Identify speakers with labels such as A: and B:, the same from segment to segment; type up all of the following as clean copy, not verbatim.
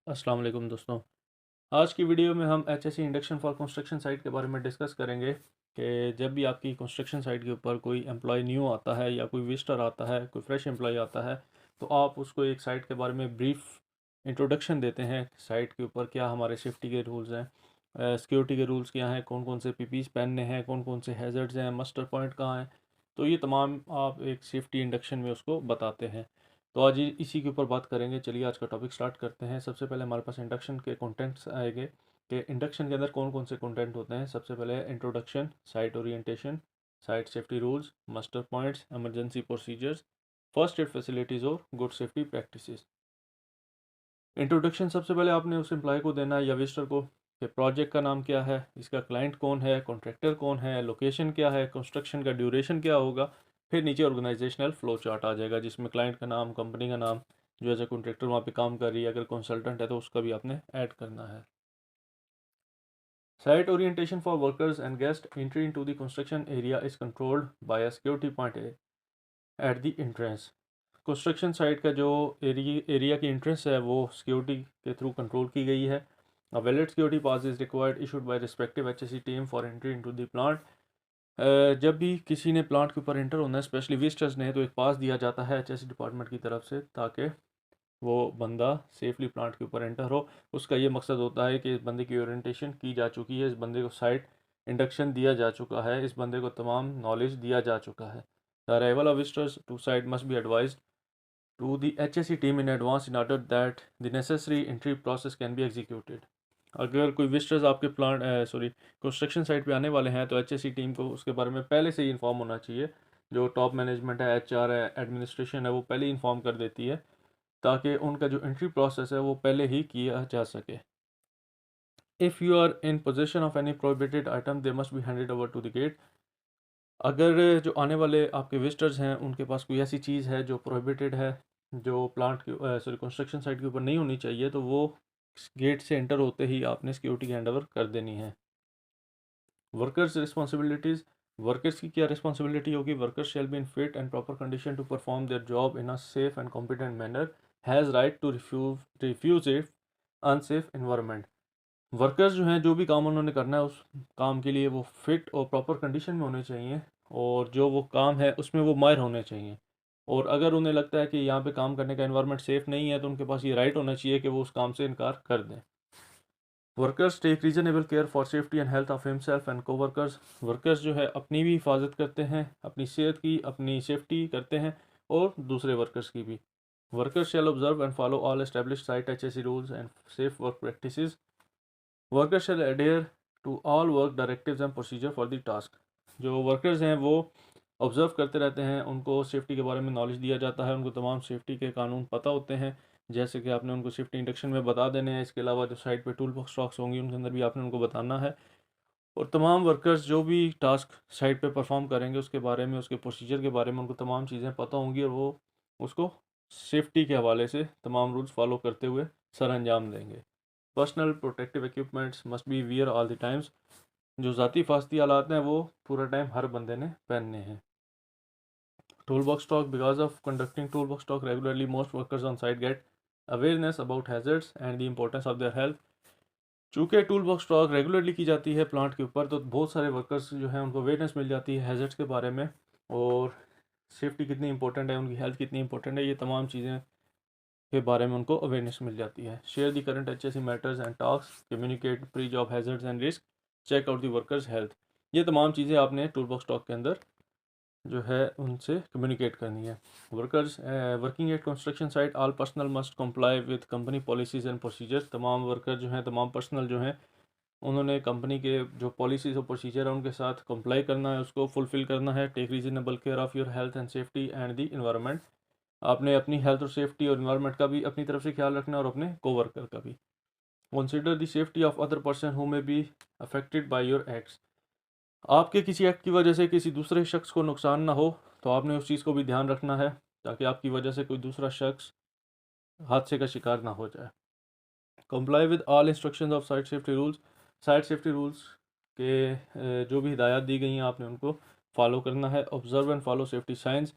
A: अस्सलाम वालेकुम दोस्तों। आज की वीडियो में हम HSC induction for construction site के बारे में डिस्कस करेंगे कि जब भी आपकी कंस्ट्रक्शन साइट के ऊपर कोई एम्प्लॉय न्यू आता है या कोई विजिटर आता है, कोई फ्रेश एम्प्लॉय आता है, तो आप उसको एक साइट के बारे में ब्रीफ इंट्रोडक्शन देते हैं। साइट के ऊपर क्या हमारे सेफ्टी के रूल्स हैं, सिक्योरिटी के रूल्स क्या हैं, कौन कौन से पीपीज पहनने हैं, कौन कौन से हैज़र्ड्स हैं, मस्टर पॉइंट कहाँ हैं। तो ये तमाम आप एक सेफ्टी इंडक्शन में उसको बताते हैं। तो आज इसी के ऊपर बात करेंगे। चलिए आज का टॉपिक स्टार्ट करते हैं। सबसे पहले हमारे पास इंडक्शन के कंटेंट्स आएंगे कि इंडक्शन के अंदर कौन कौन से कंटेंट होते हैं। सबसे पहले introduction, site orientation, site safety rules, master points, emergency procedures, first aid facilities और गुड सेफ्टी प्रैक्टिसेस। इंट्रोडक्शन सबसे पहले आपने उस एम्प्लॉय को देना है या विजिटर को कि प्रोजेक्ट का नाम क्या है, इसका क्लाइंट कौन है, कॉन्ट्रैक्टर कौन है, लोकेशन क्या है, कंस्ट्रक्शन का ड्यूरेशन क्या होगा। फिर नीचे ऑर्गेनाइजेशनल फ्लो चार्ट आ जाएगा जिसमें क्लाइंट का नाम, कंपनी का नाम, जो एज ए कॉन्ट्रैक्टर वहाँ पे काम कर रही है, अगर कंसल्टेंट है तो उसका भी आपने ऐड करना है। Site orientation for workers and guest entry into the construction area is controlled by a security point at the entrance. Construction site का जो एरिया की एंट्रेंस है वो सिक्योरिटी के थ्रू कंट्रोल की गई है। A valid security pass is required issued by respective HSE team for entry into the plant। जब भी किसी ने प्लांट के ऊपर एंटर होना है, स्पेशली विजिटर्स ने, तो एक पास दिया जाता है एचएससी डिपार्टमेंट की तरफ से ताकि वो बंदा सेफली प्लांट के ऊपर एंटर हो। उसका ये मकसद होता है कि इस बंदे की ओरिएंटेशन की जा चुकी है, इस बंदे को साइट इंडक्शन दिया जा चुका है, इस बंदे को तमाम नॉलेज दिया जा चुका है। The arrival of visitors to site must be advised to the HSE team in advance in order that the necessary entry process can be executed। अगर कोई विजिटर्स आपके प्लांट कंस्ट्रक्शन साइट पे आने वाले हैं तो एचएससी टीम को उसके बारे में पहले से ही इन्फॉर्म होना चाहिए। जो टॉप मैनेजमेंट है, एचआर है, एडमिनिस्ट्रेशन है, वो पहले ही इन्फॉर्म कर देती है ताकि उनका जो एंट्री प्रोसेस है वो पहले ही किया जा सके। If you are in possession of any prohibited item they must be handed over to the gate. अगर जो आने वाले आपके विजिटर्स हैं उनके पास कोई ऐसी चीज़ है जो प्रोहिबिटेड है, जो प्लांट की कंस्ट्रक्शन साइट के ऊपर नहीं होनी चाहिए, तो वो गेट से एंटर होते ही आपने सिक्योरिटी की हैंड ओवर कर देनी है। वर्कर्स रिस्पॉन्सिबिलिटीज़, वर्कर्स की क्या रिस्पॉन्सिबिलिटी होगी। Workers shall be in fit and proper condition to perform their job in a safe and competent manner, has right to refuse it unsafe environment. Workers जो हैं, जो भी काम उन्होंने करना है उस काम के लिए वो फिट और प्रॉपर कंडीशन में होने चाहिए और जो वो काम है उसमें वो माहिर होने चाहिए। और अगर उन्हें लगता है कि यहाँ पे काम करने का एनवायरनमेंट सेफ़ नहीं है तो उनके पास ये राइट होना चाहिए कि वो उस काम से इनकार कर दें। Workers take reasonable care for safety and health of himself and coworkers. Workers जो है अपनी भी हिफाजत करते हैं, अपनी सेहत की, अपनी सेफ्टी करते हैं और दूसरे वर्कर्स की भी। Workers shall observe and follow all establish site HSE rules and safe work practices. Workers shall adhere to all work directives and procedure for the task. जो वर्कर्स हैं वो ऑब्जर्व करते रहते हैं, उनको सेफ्टी के बारे में नॉलेज दिया जाता है, उनको तमाम सेफ्टी के कानून पता होते हैं जैसे कि आपने उनको सेफ्टी इंडक्शन में बता देने हैं। इसके अलावा जो साइट पे टूल बॉक्स स्टॉक्स होंगी उनके अंदर भी आपने उनको बताना है। और तमाम वर्कर्स जो भी टास्क साइट पे परफॉर्म करेंगे उसके बारे में, उसके प्रोसीजर के बारे में उनको तमाम चीज़ें पता होंगी और वो उसको सेफ्टी के हवाले से तमाम रूल्स फॉलो करते हुए सर अंजाम देंगे। Personal protective equipments must be wear all the times. जो ज़ाती हिफाजती आलात हैं वो पूरा टाइम हर बंदे ने पहनने हैं। Tool box stock, because of conducting tool box stock regularly most workers on site get awareness about hazards and the importance of their health. चूँकि टूल बॉक्स स्टॉक रेगुलरली की जाती है प्लांट के ऊपर तो बहुत सारे वर्कर्स जो हैं उनको अवेयरनेस मिल जाती है हैजर्ड्स के बारे में और सेफ्टी कितनी इंपॉर्टेंट है, उनकी हेल्थ कितनी इंपॉर्टेंट है, ये तमाम चीज़ें के बारे में उनको अवेयरनेस मिल जाती है। Share the current HSE matters and talks, communicate pre job hazards and risk, check out the workers health. ये तमाम चीज़ें आपने टूल बॉक्स स्टॉक के अंदर जो है उनसे कम्युनिकेट करनी है। Workers working at construction site, all personal must comply with company policies and procedures. तमाम वर्कर जो हैं, तमाम पर्सनल जो हैं, उन्होंने कंपनी के जो पॉलिसीज और प्रोसीजर है उनके साथ कंप्लाई करना है, उसको फुलफ़िल करना है। Take reasonable care of your health and safety and the environment. आपने अपनी हेल्थ और सेफ्टी और इन्वायरमेंट का भी अपनी तरफ से ख्याल रखना है और अपने कोवर्कर का भी। Consider the safety of other person who may be affected by your acts. आपके किसी एक्ट की वजह से किसी दूसरे शख्स को नुकसान ना हो तो आपने उस चीज़ को भी ध्यान रखना है ताकि आपकी वजह से कोई दूसरा शख्स हादसे का शिकार ना हो जाए। Comply with all instructions of site safety rules. Site safety rules के जो भी हिदायत दी गई हैं आपने उनको फॉलो करना है। Observe and follow safety science.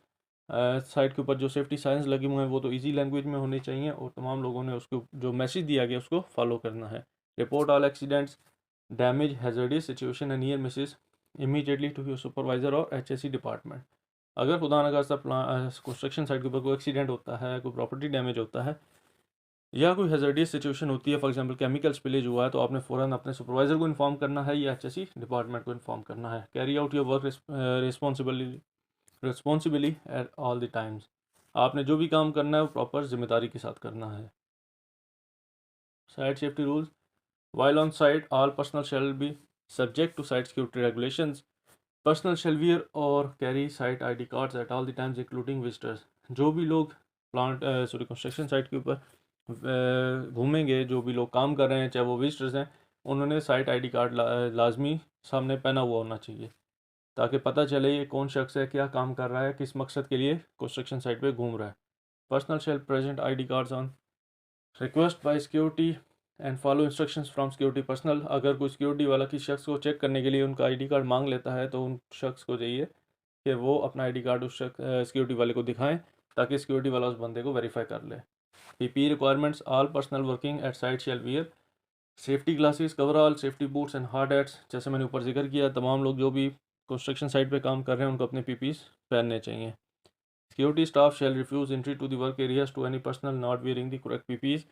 A: Site के ऊपर जो सेफ्टी साइंस लगे हुए हैं वो तो इजी लैंग्वेज में होने चाहिए और तमाम लोगों ने उसको जो मैसेज दिया गया उसको फॉलो करना है। Report all accidents, damage, hazardous situation and near misses immediately to your supervisor और HSE डिपार्टमेंट। अगर खुदा न खास्ता कंस्ट्रक्शन साइट के ऊपर कोई एक्सीडेंट होता है, कोई प्रॉपर्टी डैमेज होता है या कोई हैजर्डियस सिचुएशन होती है, फॉर एग्जांपल केमिकल स्पिलेज हुआ है, तो आपने फ़ौरन अपने सुपरवाइजर को इन्फॉर्म करना है या HSE डिपार्टमेंट को इन्फॉर्म करना है। Carry out your work responsibly at all the times. आपने जो भी काम करना है वो प्रॉपर जिम्मेदारी के साथ करना है। Site safety rules, while on site all personnel shall be subject to site security regulations. Personnel shall wear or carry site ID cards at all the times including visitors. जो भी लोग कंस्ट्रक्शन साइट के ऊपर घूमेंगे, जो भी लोग काम कर रहे हैं, चाहे वो विजिटर्स हैं, उन्होंने साइट ID कार्ड लाजमी सामने पहना हुआ होना चाहिए ताकि पता चले ये कौन शख्स है, क्या काम कर रहा है, किस मकसद के लिए कंस्ट्रक्शन साइट पे घूम रहा है। Personal shall present ID cards on request by security and follow instructions from security personnel. अगर कोई सिक्योरिटी वाला किसी शख्स को चेक करने के लिए उनका ID कार्ड मांग लेता है तो उन शख्स को चाहिए कि वो अपना ID कार्ड उस सिक्योरिटी वाले को दिखाएं ताकि सिक्योरिटी वाला उस बंदे को वेरीफाई कर ले। PPE requirements, all personnel working at site shall wear safety glasses, coverall, safety boots and hard hats. जैसे मैंने ऊपर जिक्र किया, तमाम लोग जो भी कंस्ट्रक्शन साइट पे काम कर रहे हैं उनको अपने PPEs पहनने चाहिए। Security staff shall refuse entry to the work areas to any personnel not wearing the correct PPEs।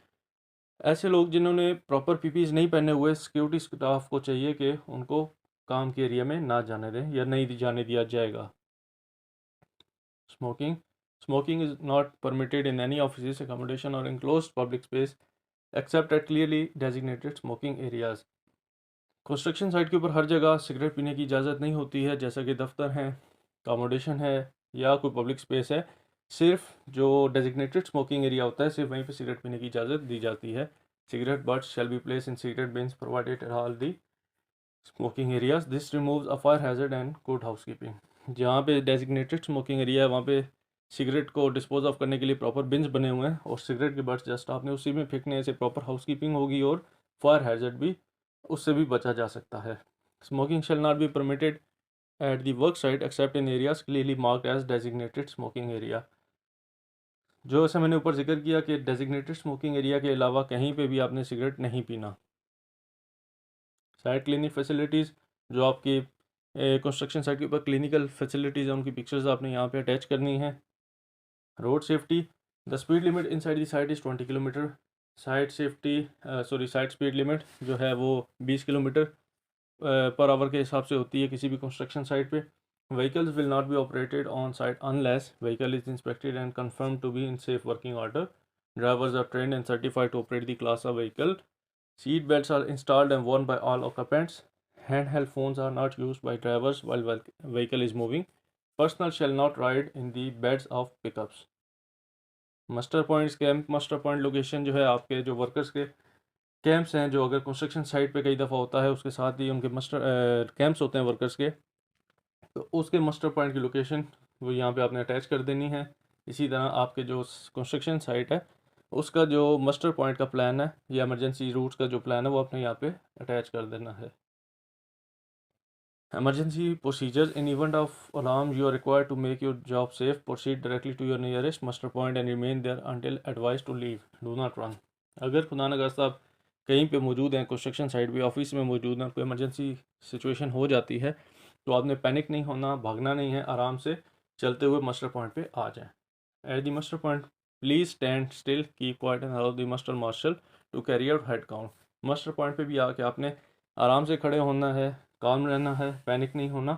A: ऐसे लोग जिन्होंने प्रॉपर PPEs नहीं पहने हुए, सिक्योरिटी स्टाफ को चाहिए कि उनको काम के एरिया में ना जाने दें या नहीं जाने दिया जाएगा। Smoking, smoking is not permitted in any office, accommodation और enclosed public space accept eight clearly designated smoking areas. Construction site के ऊपर हर जगह सिगरेट पीने की इजाज़त नहीं होती है, जैसा कि दफ्तर हैं, अकोमोडेशन है या कोई पब्लिक स्पेस है। सिर्फ जो डेजिग्नेटेड स्मोकिंग एरिया होता है, सिर्फ वहीं पे सिगरेट पीने की इजाज़त दी जाती है। Cigarette butts shall be place in cigarette beans provided at all the smoking areas. This removes a fire hazard and good housekeeping. जहाँ पे डेजिग्नेटेड स्मोकिंग एरिया है वहाँ पे सिगरेट को डिस्पोज ऑफ करने के लिए प्रॉपर बिन्स बने हुए हैं और सिगरेट के बट्स जस्ट आपने उसी में फेंकने से प्रॉपर हाउसकीपिंग होगी और फायर हैजर्ड भी उससे भी बचा जा सकता है। Smoking shall not be permitted at the work site except in areas clearly marked as designated smoking area. जो ऐसा मैंने ऊपर जिक्र किया कि डेजिग्नेटेड स्मोकिंग एरिया के अलावा कहीं पे भी आपने सिगरेट नहीं पीना। साइट क्लिनिक फैसिलिटीज़, जो आपकी कंस्ट्रक्शन साइट के ऊपर क्लिनिकल फैसिलिटीज़ हैं उनकी पिक्चर्स आपने यहाँ पे अटैच करनी है। Road safety, the speed limit in side the site is 20 kilometre. Site site speed limit जो है वो 20 किलोमीटर पर आवर के हिसाब से होती है किसी भी कंस्ट्रक्शन साइट पे। Vehicles will not be operated on site unless vehicle is inspected and confirm to be in safe working order. Drivers are trained and certified to operate the class of vehicle. Seat belts are installed and worn by all occupants. Handheld phones are not used by drivers while vehicle is moving. Personnel shall not ride in the beds of pickups. Muster points, camp muster point location जो है आपके जो workers के camps हैं, जो अगर construction site पे कई दफ़ा होता है उसके साथ ही उनके मस्टर कैंप्स होते हैं वर्कर्स के, तो उसके मस्टर पॉइंट की लोकेशन वो यहाँ पे आपने अटैच कर देनी है। इसी तरह आपके जो कंस्ट्रक्शन साइट है उसका जो मस्टर पॉइंट का प्लान है या इमरजेंसी रूट्स का जो प्लान है वो अपने यहाँ पे अटैच कर देना है। Emergency procedures, in event of alarm you are required to make your job safe, proceed directly to your nearest muster point and remain there until advised to leave. Do not run. अगर खुदा न खास्ता आप कहीं पे मौजूद हैं, construction site पे ऑफिस में मौजूद हैं, कोई इमरजेंसी सिचुएशन हो जाती है तो आपने पैनिक नहीं होना, भागना नहीं है, आराम से चलते हुए मस्टर पॉइंट पे आ जाएं। At the muster point please stand still, keep quiet and allow the muster marshal to carry out head count. Muster point पे भी आके आपने आराम से खड़े होना है, काम रहना है, पैनिक नहीं होना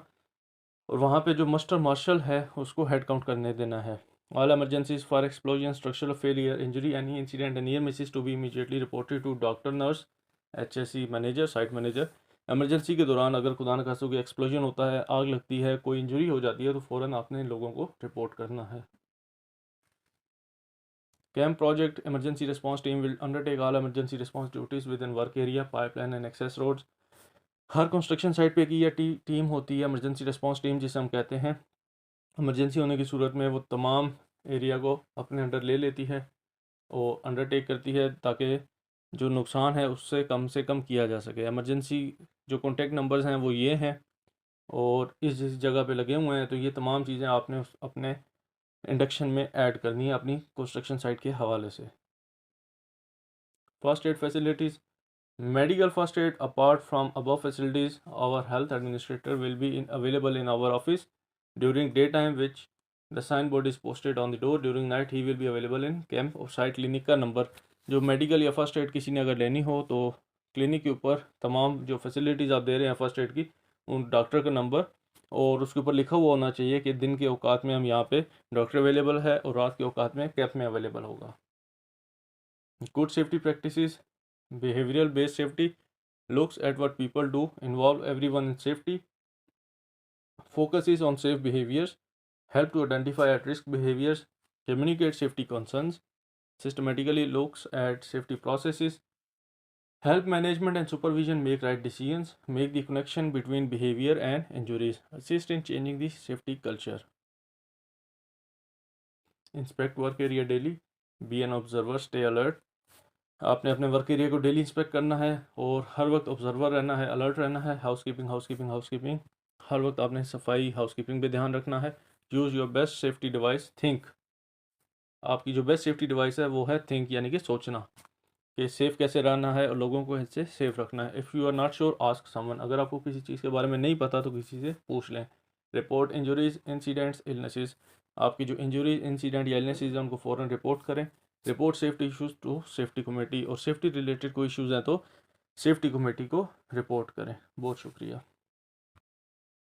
A: और वहाँ पे जो मस्टर मार्शल है उसको हेड काउंट करने देना है। All emergencies for explosion, structural failure, injury, any incident and near misses to be immediately reported to doctor, nurse, HSE manager, site manager. Emergency के दौरान अगर खुदा न खास्ता कोई एक्सप्लोजन होता है, आग लगती है, कोई इंजरी हो जाती है तो फ़ौरन आपने इन लोगों को रिपोर्ट करना है। Camp project emergency response team will undertake all emergency response duties within work area, pipeline and access roads. Her construction site पे की यह टीम होती है इमरजेंसी रिस्पांस टीम जिसे हम कहते हैं। इमरजेंसी होने की सूरत में वो तमाम एरिया को अपने अंडर ले लेती है और अंडरटेक करती है ताकि जो नुकसान है उससे कम किया जा सके। इमरजेंसी जो कॉन्टेक्ट नंबर्स हैं वो ये हैं और इस जिस जगह पे लगे हुए हैं, तो ये तमाम चीज़ें आपने अपने इंडक्शन में ऐड करनी है अपनी कंस्ट्रक्शन साइट के हवाले से। First aid facilities, medical first aid. Apart from above facilities, our health administrator will be available in our office during daytime, which the signboard is posted on the door. During night he will be available in camp और site clinic का number, जो medical या first aid किसी ने अगर लेनी हो तो क्लिनिक के ऊपर तमाम जो फैसिलिटीज़ आप दे रहे हैं फर्स्ट एड की, उन डॉक्टर का नंबर और उसके ऊपर लिखा हुआ होना चाहिए कि दिन के औकात में हम यहाँ पे डॉक्टर अवेलेबल है और रात के औकात में कैंप में अवेलेबल होगा। Good safety practices, behavioral based safety looks at what people do, involve everyone in safety, focuses on safe behaviors, help to identify at risk behaviors, communicate safety concerns, systematically looks at safety processes, help management and supervision make right decisions, make the connection between behavior and injuries, assist in changing the safety culture. Inspect work area daily, be an observer, stay alert. आपने अपने work area को daily inspect करना है और हर वक्त observer रहना है, alert रहना है। हाउसकीपिंग, हर वक्त आपने सफाई हाउसकीपिंग पे ध्यान रखना है। Use your best safety device, think. आपकी जो बेस्ट सेफ्टी डिवाइस है वो है थिंक, यानी कि सोचना कि सेफ़ कैसे रहना है और लोगों को इससे सेफ रखना है। If you are not sure ask someone, अगर आपको किसी चीज़ के बारे में नहीं पता तो किसी से पूछ लें। रिपोर्ट इंजरीज, इंसिडेंट्स, इलनेसेस, आपकी जो इंजरी, इंसिडेंट या इलनेसेस हैं उनको फ़ौरन रिपोर्ट करें। Report safety issues to safety committee, और सेफ्टी रिलेटेड कोई इशूज़ हैं तो सेफ्टी कमेटी को रिपोर्ट करें। बहुत शुक्रिया।